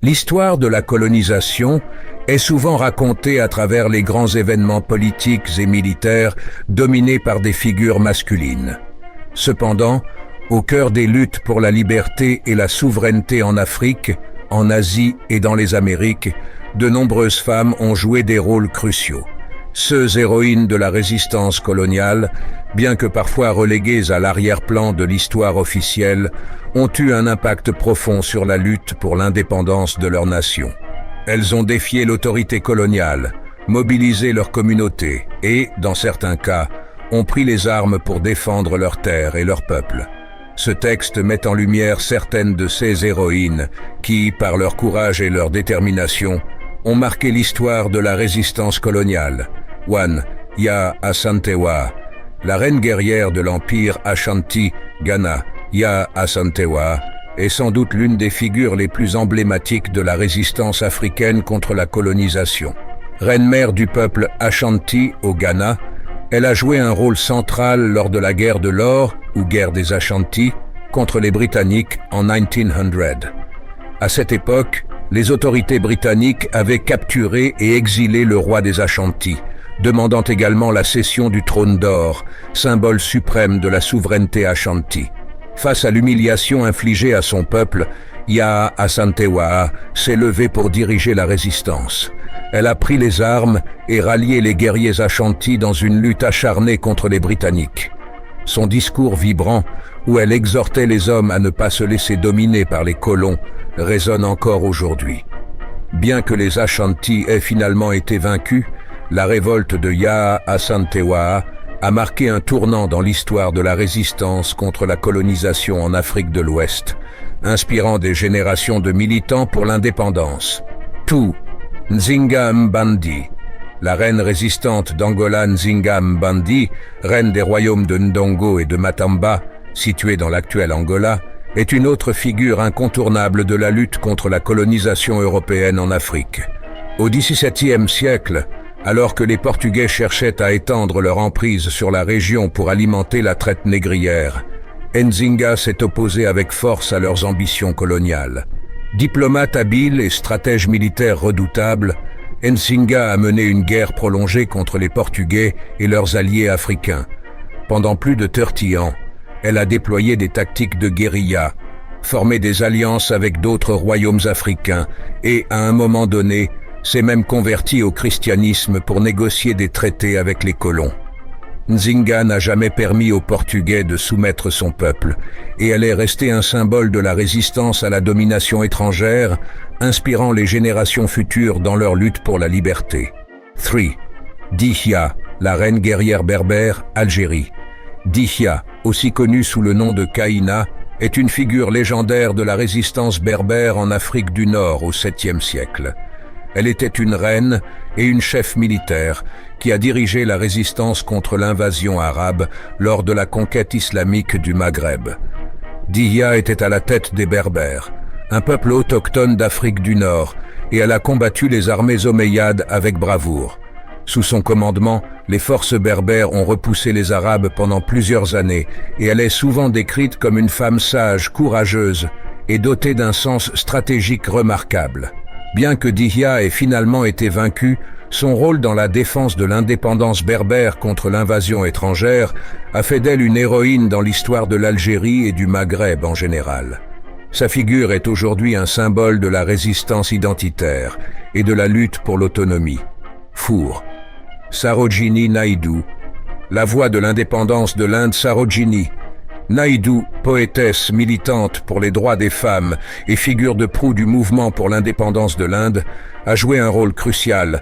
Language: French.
L'histoire de la colonisation est souvent racontée à travers les grands événements politiques et militaires dominés par des figures masculines. Cependant, au cœur des luttes pour la liberté et la souveraineté en Afrique, en Asie et dans les Amériques, de nombreuses femmes ont joué des rôles cruciaux. Ces héroïnes de la résistance coloniale, bien que parfois reléguées à l'arrière-plan de l'histoire officielle, ont eu un impact profond sur la lutte pour l'indépendance de leur nation. Elles ont défié l'autorité coloniale, mobilisé leur communauté et, dans certains cas, ont pris les armes pour défendre leurs terres et leur peuple. Ce texte met en lumière certaines de ces héroïnes qui, par leur courage et leur détermination, ont marqué l'histoire de la résistance coloniale. 1. Yaa Asantewaa, la reine guerrière de l'Empire Ashanti, Ghana. Yaa Asantewaa est sans doute l'une des figures les plus emblématiques de la résistance africaine contre la colonisation. Reine-mère du peuple Ashanti au Ghana, elle a joué un rôle central lors de la guerre de l'or, ou guerre des Ashanti, contre les Britanniques en 1900. À cette époque, les autorités britanniques avaient capturé et exilé le roi des Ashanti, demandant également la cession du trône d'or, symbole suprême de la souveraineté Ashanti. Face à l'humiliation infligée à son peuple, Yaa Asantewaa s'est levée pour diriger la résistance. Elle a pris les armes et rallié les guerriers Ashanti dans une lutte acharnée contre les Britanniques. Son discours vibrant, où elle exhortait les hommes à ne pas se laisser dominer par les colons, résonne encore aujourd'hui. Bien que les Ashanti aient finalement été vaincus, la révolte de Yaa Asantewaa a marqué un tournant dans l'histoire de la résistance contre la colonisation en Afrique de l'Ouest, inspirant des générations de militants pour l'indépendance. 2. Nzinga Mbandi. La reine résistante d'Angola Nzinga Mbandi, reine des royaumes de Ndongo et de Matamba, située dans l'actuel Angola, est une autre figure incontournable de la lutte contre la colonisation européenne en Afrique. Au XVIIe siècle, alors que les Portugais cherchaient à étendre leur emprise sur la région pour alimenter la traite négrière, Nzinga s'est opposé avec force à leurs ambitions coloniales. Diplomate habile et stratège militaire redoutable, Nzinga a mené une guerre prolongée contre les Portugais et leurs alliés africains. Pendant plus de 30 ans, elle a déployé des tactiques de guérilla, formé des alliances avec d'autres royaumes africains et, à un moment donné, s'est même convertie au christianisme pour négocier des traités avec les colons. Nzinga n'a jamais permis aux Portugais de soumettre son peuple, et elle est restée un symbole de la résistance à la domination étrangère, inspirant les générations futures dans leur lutte pour la liberté. 3. Dihia, la reine guerrière berbère, Algérie. Dihia, aussi connue sous le nom de Kaïna, est une figure légendaire de la résistance berbère en Afrique du Nord au 7e siècle. Elle était une reine et une chef militaire qui a dirigé la résistance contre l'invasion arabe lors de la conquête islamique du Maghreb. Dihia était à la tête des Berbères, un peuple autochtone d'Afrique du Nord, et elle a combattu les armées omeyyades avec bravoure. Sous son commandement, les forces berbères ont repoussé les Arabes pendant plusieurs années, et elle est souvent décrite comme une femme sage, courageuse et dotée d'un sens stratégique remarquable. Bien que Dihia ait finalement été vaincue, son rôle dans la défense de l'indépendance berbère contre l'invasion étrangère a fait d'elle une héroïne dans l'histoire de l'Algérie et du Maghreb en général. Sa figure est aujourd'hui un symbole de la résistance identitaire et de la lutte pour l'autonomie. 4. Sarojini Naidoo, la voix de l'indépendance de l'Inde. Sarojini Naidoo, poétesse militante pour les droits des femmes et figure de proue du mouvement pour l'indépendance de l'Inde, a joué un rôle crucial